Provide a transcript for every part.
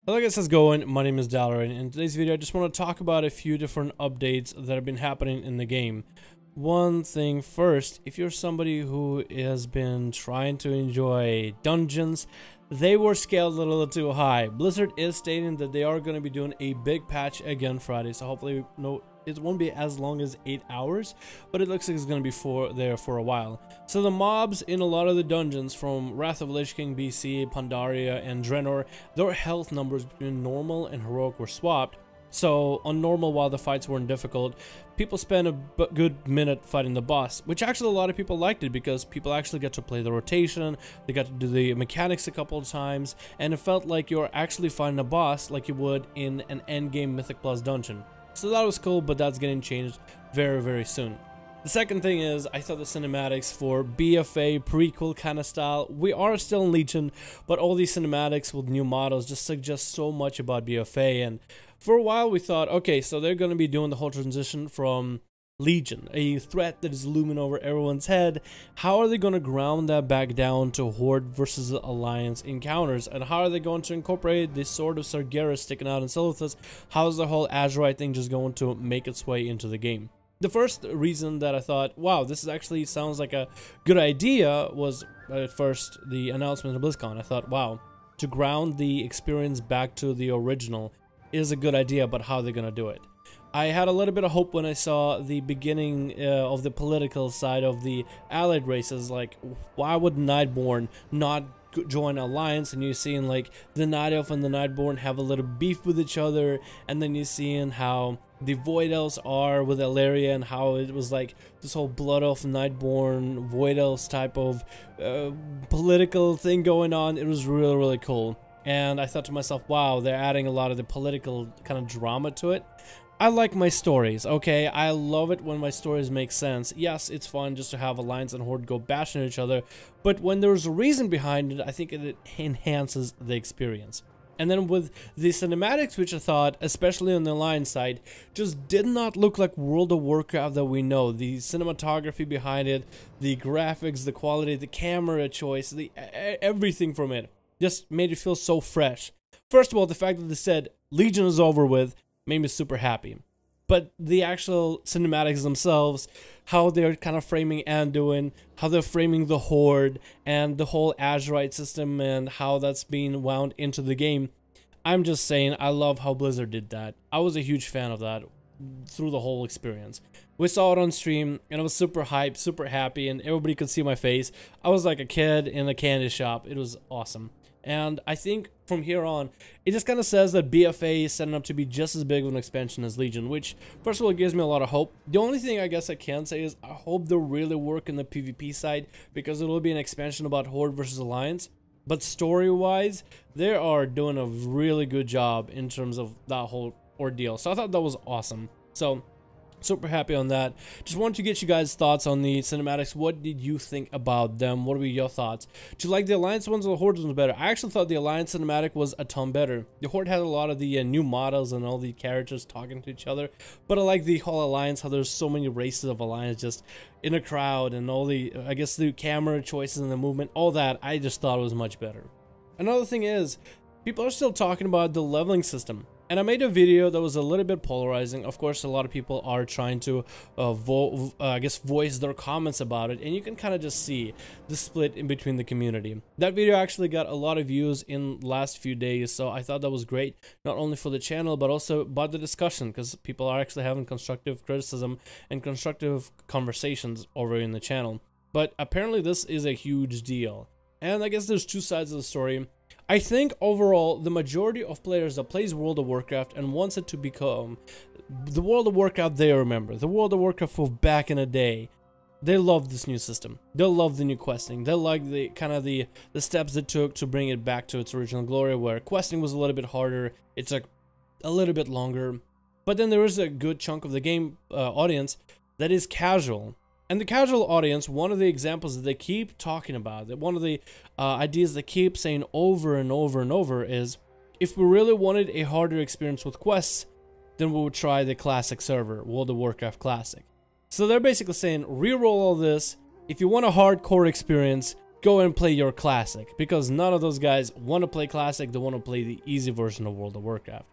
Hello guys, how's it going? My name is Dallar, and in today's video I just want to talk about a few different updates that have been happening in the game. One thing first, if you're somebody who has been trying to enjoy dungeons, they were scaled a little too high. Blizzard is stating that they are going to be doing a big patch again Friday, so hopefully it won't be as long as 8 hours, but it looks like it's going to be there for a while. So the mobs in a lot of the dungeons from Wrath of Lich King BC, Pandaria, and Draenor, their health numbers between normal and heroic were swapped. So on normal, while the fights weren't difficult, people spent a good minute fighting the boss, which actually a lot of people liked it because people actually got to play the rotation, they got to do the mechanics a couple of times, and it felt like you're actually fighting a boss like you would in an endgame Mythic Plus dungeon. So that was cool, but that's getting changed very, very soon. The second thing is, I thought the cinematics for BFA prequel kind of style, we are still in Legion, but all these cinematics with new models just suggest so much about BFA, and for a while we thought, okay, so they're going to be doing the whole transition from Legion, a threat that is looming over everyone's head. How are they going to ground that back down to Horde versus Alliance encounters? And how are they going to incorporate this sort of Sargeras sticking out in Silithus? How is the whole Azeroth thing just going to make its way into the game? The first reason that I thought, wow, this actually sounds like a good idea was at first the announcement of BlizzCon. I thought, wow, to ground the experience back to the original is a good idea, but how are they going to do it? I had a little bit of hope when I saw the beginning of the political side of the allied races. Like, why would Nightborn not join Alliance? And you're seeing like the Night Elf and the Nightborn have a little beef with each other, and then you're seeing how the Void Elves are with Elaria, and how it was like this whole Blood Elf, Nightborn, Void Elves type of political thing going on. It was really, really cool. And I thought to myself, wow, they're adding a lot of the political kind of drama to it. I like my stories, okay? I love it when my stories make sense. Yes, it's fun just to have Alliance and Horde go bashing each other, but when there's a reason behind it, I think it enhances the experience. And then with the cinematics, which I thought, especially on the Alliance side, just did not look like World of Warcraft that we know. The cinematography behind it, the graphics, the quality, the camera choice, everything from it just made it feel so fresh. First of all, the fact that they said Legion is over with made me super happy. But the actual cinematics themselves, how they're kind of framing Anduin, how they're framing the Horde, and the whole Azeroth system, and how that's being wound into the game. I'm just saying, I love how Blizzard did that. I was a huge fan of that through the whole experience. We saw it on stream, and I was super hyped, super happy, and everybody could see my face. I was like a kid in a candy shop. It was awesome. And I think from here on, it just kind of says that BFA is setting up to be just as big of an expansion as Legion, which, first of all, gives me a lot of hope. The only thing I guess I can say is I hope they'll really work in the PvP side, because it will be an expansion about Horde versus Alliance. But story-wise, they are doing a really good job in terms of that whole ordeal. So I thought that was awesome. So super happy on that. Just wanted to get you guys' thoughts on the cinematics. What did you think about them? What were your thoughts? Do you like the Alliance ones or the Horde ones better? I actually thought the Alliance cinematic was a ton better. The Horde had a lot of the new models and all the characters talking to each other, but I like the whole Alliance, how there's so many races of Alliance just in a crowd, and all the, I guess, the camera choices and the movement, all that, I just thought it was much better. Another thing is, people are still talking about the leveling system. And I made a video that was a little bit polarizing. Of course, a lot of people are trying to, voice their comments about it. And you can kind of just see the split in between the community. That video actually got a lot of views in the last few days. So I thought that was great, not only for the channel, but also about the discussion. Because people are actually having constructive criticism and constructive conversations over in the channel. But apparently this is a huge deal. And I guess there's two sides of the story. I think overall, the majority of players that plays World of Warcraft and wants it to become the World of Warcraft they remember, the World of Warcraft of back in the day, they love this new system. They love the new questing. They like the kind of the steps it took to bring it back to its original glory, where questing was a little bit harder, it took a little bit longer. But then there is a good chunk of the game audience that is casual. And the casual audience, one of the examples that they keep talking about, that one of the ideas they keep saying over and over and over is, if we really wanted a harder experience with quests, then we would try the classic server, World of Warcraft Classic. So they're basically saying, reroll all this. If you want a hardcore experience, go and play your classic, because none of those guys want to play classic. They want to play the easy version of World of Warcraft.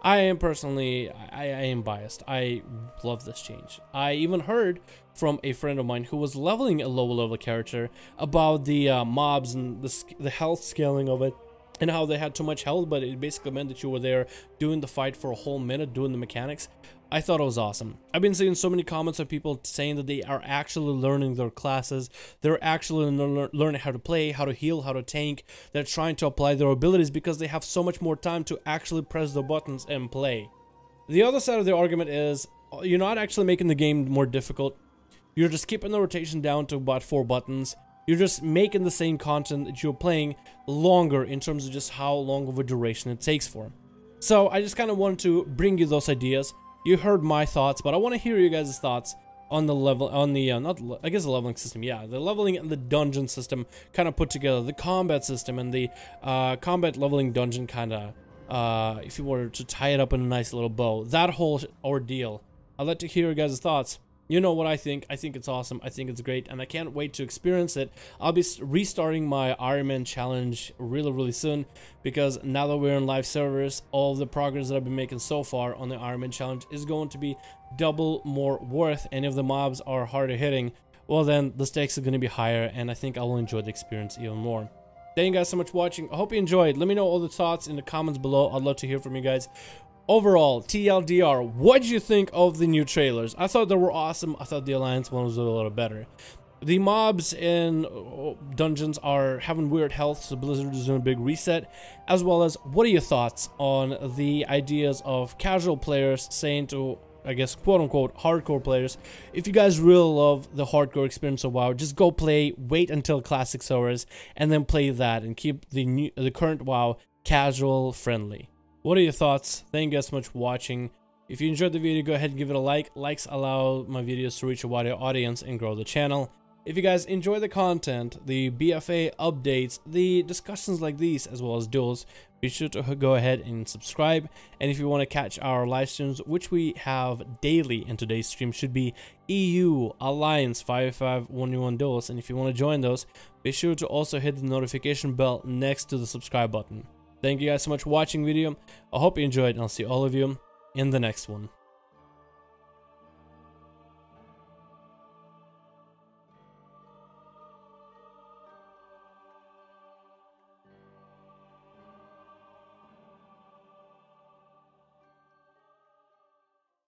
I am personally, I am biased. I love this change. I even heard from a friend of mine who was leveling a lower level character about the mobs and the health scaling of it, and how they had too much health, but it basically meant that you were there doing the fight for a whole minute, doing the mechanics. I thought it was awesome. I've been seeing so many comments of people saying that they are actually learning their classes. They're actually learning how to play, how to heal, how to tank. They're trying to apply their abilities because they have so much more time to actually press the buttons and play. The other side of the argument is you're not actually making the game more difficult. You're just keeping the rotation down to about 4 buttons. You're just making the same content that you're playing longer in terms of just how long of a duration it takes for. So I just kind of wanted to bring you those ideas. You heard my thoughts, but I want to hear you guys' thoughts on the level, on the, I guess the leveling system, yeah, the leveling and the dungeon system kind of put together, the combat system and the combat leveling dungeon kind of, if you were to tie it up in a nice little bow, that whole ordeal. I'd like to hear your guys' thoughts. You know what I think it's awesome, I think it's great, and I can't wait to experience it. I'll be restarting my Iron Man challenge really soon, because now that we're in live servers, all the progress that I've been making so far on the Iron Man challenge is going to be double more worth, and if the mobs are harder hitting, well then the stakes are going to be higher, and I think I will enjoy the experience even more. Thank you guys so much for watching. I hope you enjoyed. Let me know all the thoughts in the comments below. I'd love to hear from you guys. Overall, TLDR, what did you think of the new trailers? I thought they were awesome. I thought the Alliance one was a little better. The mobs in dungeons are having weird health, so Blizzard is doing a big reset. As well as, what are your thoughts on the ideas of casual players saying to, I guess, quote-unquote, hardcore players, if you guys really love the hardcore experience of WoW, just go play, wait until Classic servers, and then play that, and keep the current WoW casual friendly. What are your thoughts? Thank you guys so much for watching. If you enjoyed the video, go ahead and give it a like. Likes allow my videos to reach a wider audience and grow the channel. If you guys enjoy the content, the BFA updates, the discussions like these, as well as duels, be sure to go ahead and subscribe. And if you want to catch our live streams, which we have daily in today's stream, should be EU, Alliance, 5v5 duels. And if you want to join those, be sure to also hit the notification bell next to the subscribe button. Thank you guys so much for watching the video. I hope you enjoyed, and I'll see all of you in the next one.